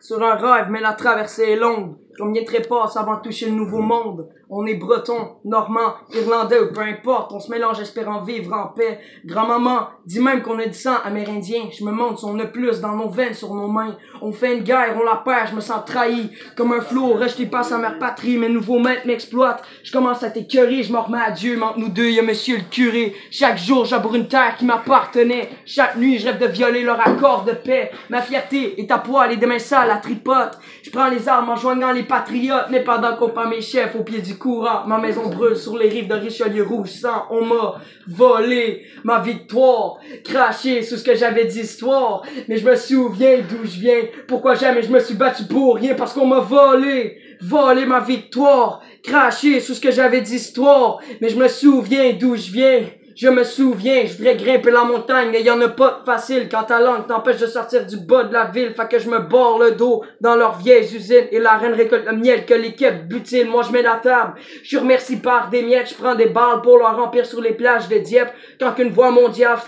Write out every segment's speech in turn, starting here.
Sur un rêve, mais la traversée est longue. Combien de trépasses avant de toucher le nouveau monde? On est breton, normand, irlandais ou peu importe. On se mélange espérant vivre en paix. Grand-maman dit même qu'on a du sang amérindien. Je me montre si on a plus dans nos veines, sur nos mains. On fait une guerre, on la perd, je me sens trahi. Comme un flot, rejeté par sa mère patrie. Mes nouveaux maîtres m'exploitent. Je commence à t'écœurer, je m'en remets à Dieu. Mais entre nous deux, il y a monsieur le curé. Chaque jour, j'aboure une terre qui m'appartenait. Chaque nuit, je rêve de violer leur accord de paix. Ma fierté est à poil et des mains sales à tripote. Je prends les armes en joignant les patriotes. Mais pendant qu'on prend mes chefs au pied du courant, ma maison brûle sur les rives de Richelieu rouge sang. On m'a volé ma victoire, craché sous ce que j'avais d'histoire. Mais je me souviens d'où je viens. Pourquoi jamais je me suis battu pour rien? Parce qu'on m'a volé ma victoire, craché sous ce que j'avais d'histoire. Mais je me souviens d'où je viens. Je me souviens, je voudrais grimper la montagne, mais y en a pas de facile quand ta langue t'empêche de sortir du bas de la ville. Fait que je me borre le dos dans leurs vieilles usines et la reine récolte le miel que l'équipe butine. Moi je mets la table, je remercie par des miettes, je prends des balles pour leur remplir sur les plages de Dieppe. Quand une voix mondiale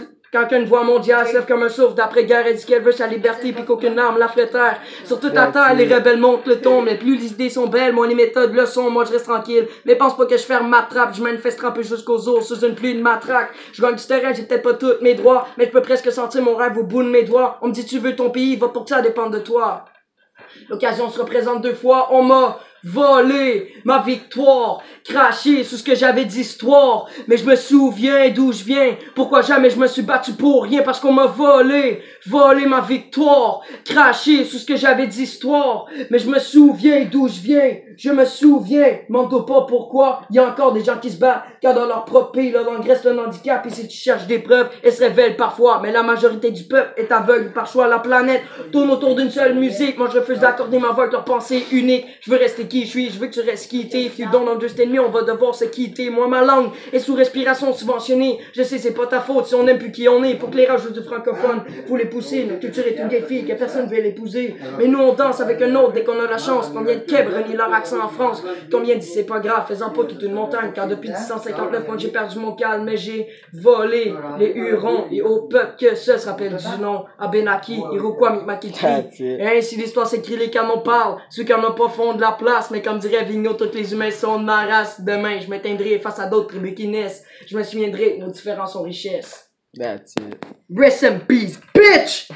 se lève comme un souffle d'après-guerre et dit qu'elle veut sa liberté puis qu'aucune arme la ferait taire. Sur toute la terre, les rebelles montent le ton, mais plus les idées sont belles, moins les méthodes le sont, moi je reste tranquille. Mais pense pas que je ferme ma trappe, je manifeste trempé jusqu'aux os sous une pluie de matraque. Je gagne du terrain, j'ai peut-être pas tous mes droits, mais je peux presque sentir mon rêve au bout de mes doigts. On me dit tu veux ton pays, va pour que ça dépende de toi. L'occasion se représente deux fois, on m'a volé ma victoire, craché sous ce que j'avais d'histoire. Mais je me souviens d'où je viens. Pourquoi jamais je me suis battu pour rien? Parce qu'on m'a volé ma victoire, craché sous ce que j'avais d'histoire. Mais je me souviens d'où je viens. Je me souviens, demande pas pourquoi. Il y a encore des gens qui se battent car dans leur propre pays, là, engraisse le handicap. Et si tu cherches des preuves, elles se révèlent parfois. Mais la majorité du peuple est aveugle par choix. La planète tourne autour d'une seule musique. Moi je refuse d'accorder ma voix avec leur pensée unique. Je veux rester qui je suis, je veux que tu restes quitté. If you don't understand me, on va devoir se quitter. Moi ma langue est sous respiration subventionnée. Je sais c'est pas ta faute si on n'aime plus qui on est. Pour que les rageux du francophone, faut les pousser. Notre culture est une vieille fille que personne veut l'épouser. Mais nous on danse avec un autre dès qu'on a la chance. Combien de Québs renient leur accent en France? Combien disent c'est pas grave, faisant pas toute une montagne? Car depuis 1659 quand j'ai perdu mon calme, mais j'ai volé les Hurons et au peuple que ce se rappelle du nom. Abenaki, Iroquois, Mi'kmaq. Et ainsi l'histoire s'écrit, les canons parlent. Ceux qui en ont pas font de la place. Mais comme dirait Vigneault, tous les humains sont de ma race. Demain, je m'éteindrai face à d'autres tribus qui naissent. Je me souviendrai que nos différences sont richesses. That's it. Rest in peace, bitch!